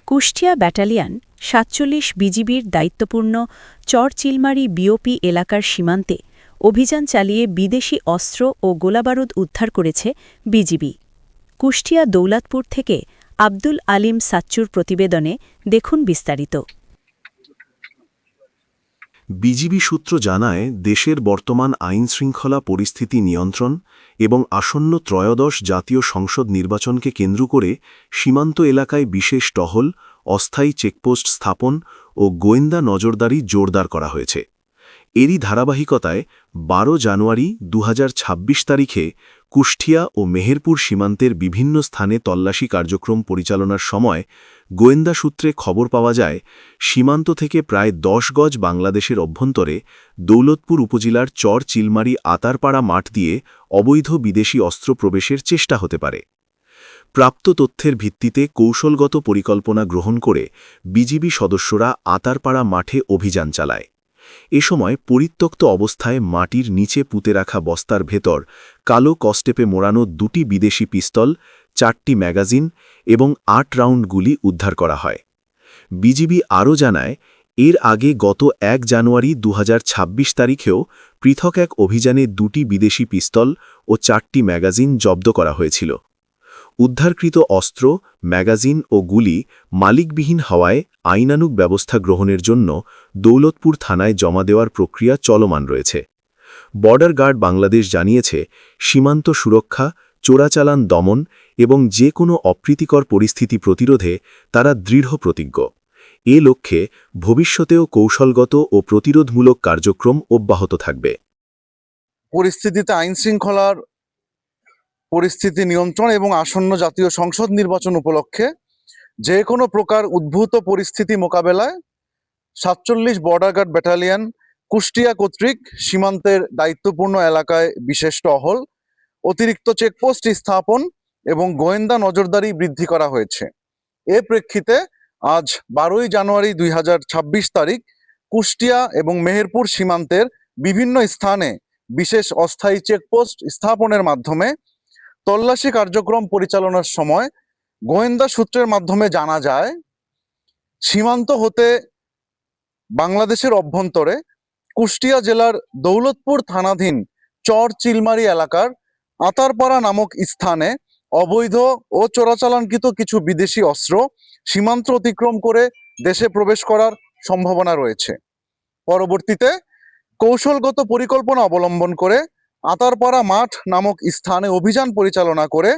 Kushtia battalion ৪৭ বিজিবির দায়িত্বপূর্ণ চরচিলমারি BOP এলাকার সীমান্তে অভিযান চালিয়ে বিদেশি অস্ত্র ও গোলাবারুদ উদ্ধার করেছে বিজিবি। কুষ্টিয়া দৌলতপুর থেকে আব্দুল আলিম সাচ্চুর প্রতিবেদনে দেখুন বিস্তারিত। বিজিবি সূত্র জানায়, দেশের বর্তমান আইনশৃঙ্খলা পরিস্থিতি নিয়ন্ত্রণ এবং আসন্ন ত্রয়োদশ জাতীয় সংসদ নির্বাচনকে কেন্দ্র করে সীমান্ত এলাকায় বিশেষ টহল, অস্থায়ী চেকপোস্ট স্থাপন ও গোয়েন্দা নজরদারি জোরদার করা হয়েছে। এরই ধারাবাহিকতায় ১২ জানুয়ারি ২০২৬ তারিখে কুষ্টিয়া ও মেহেরপুর সীমান্তের বিভিন্ন স্থানে তল্লাশি কার্যক্রম পরিচালনার সময় গোয়েন্দা সূত্রে খবর পাওয়া যায়, সীমান্ত থেকে প্রায় ১০ গজ বাংলাদেশের অভ্যন্তরে দৌলতপুর উপজেলার চর চিলমারি আতারপাড়া মাঠ দিয়ে অবৈধ বিদেশি অস্ত্র প্রবেশের চেষ্টা হতে পারে। প্রাপ্ত তথ্যের ভিত্তিতে কৌশলগত পরিকল্পনা গ্রহণ করে বিজিবি সদস্যরা আতারপাড়া মাঠে অভিযান চালায়। এ সময় পরিত্যক্ত অবস্থায় মাটির নিচে পুঁতে রাখা বস্তার ভেতর কালো কস্টেপে মোড়ানো ২টি বিদেশি পিস্তল, ৪টি ম্যাগাজিন এবং ৮ রাউন্ড গুলি উদ্ধার করা হয়। বিজিবি আরও জানায়, এর আগে গত ১ জানুয়ারি ২০২৬ তারিখেও পৃথক এক অভিযানে ২টি বিদেশি পিস্তল ও ৪টি ম্যাগাজিন জব্দ করা হয়েছিল। উদ্ধারকৃত অস্ত্র, ম্যাগাজিন ও গুলি মালিকবিহীন হওয়ায় আইনানুগ ব্যবস্থা গ্রহণের জন্য দৌলতপুর থানায় জমা দেওয়ার প্রক্রিয়া চলমান রয়েছে। বর্ডার গার্ড বাংলাদেশ জানিয়েছে, সীমান্ত সুরক্ষা, চোরাচালান দমন এবং যে কোনো অপ্রীতিকর পরিস্থিতি প্রতিরোধে তারা দৃঢ় প্রতিজ্ঞ। এ লক্ষ্যে ভবিষ্যতেও কৌশলগত ও প্রতিরোধমূলক কার্যক্রম অব্যাহত থাকবে। পরিস্থিতিতে আইনশৃঙ্খলার পরিস্থিতি নিয়ন্ত্রণ এবং আসন্ন জাতীয় সংসদ নির্বাচন উপলক্ষে যে কোনো প্রকার উদ্ভূত পরিস্থিতি মোকাবেলায় ৪৭ বর্ডার গার্ড ব্যাটালিয়ন কুষ্টিয়া কর্তৃক সীমান্তের দায়িত্বপূর্ণ এলাকায় বিশেষ টহল, অতিরিক্ত চেকপোস্ট স্থাপন এবং গোয়েন্দা নজরদারি বৃদ্ধি করা হয়েছে। এ প্রেক্ষিতে আজ ১২ জানুয়ারি ২০২৬ তারিখ কুষ্টিয়া এবং মেহেরপুর সীমান্তের বিভিন্ন স্থানে বিশেষ অস্থায়ী চেকপোস্ট স্থাপনের মাধ্যমে তল্লাশি কার্যক্রম পরিচালনার সময় গোয়েন্দা সূত্রের মাধ্যমে জানা যায়, সীমান্ত হতে বাংলাদেশের অভ্যন্তরে কুষ্টিয়া জেলার দৌলতপুর থানাধীন চর চিলমারি এলাকার আতারপাড়া নামক স্থানে অবৈধ ও চোরাচালানকৃত কিছু বিদেশি অস্ত্র সীমান্ত অতিক্রম করে দেশে প্রবেশ করার সম্ভাবনা রয়েছে। পরবর্তীতে কৌশলগত পরিকল্পনা অবলম্বন করে আতারপাড়া মাঠ নামক স্থানে অভিযান পরিচালনা করে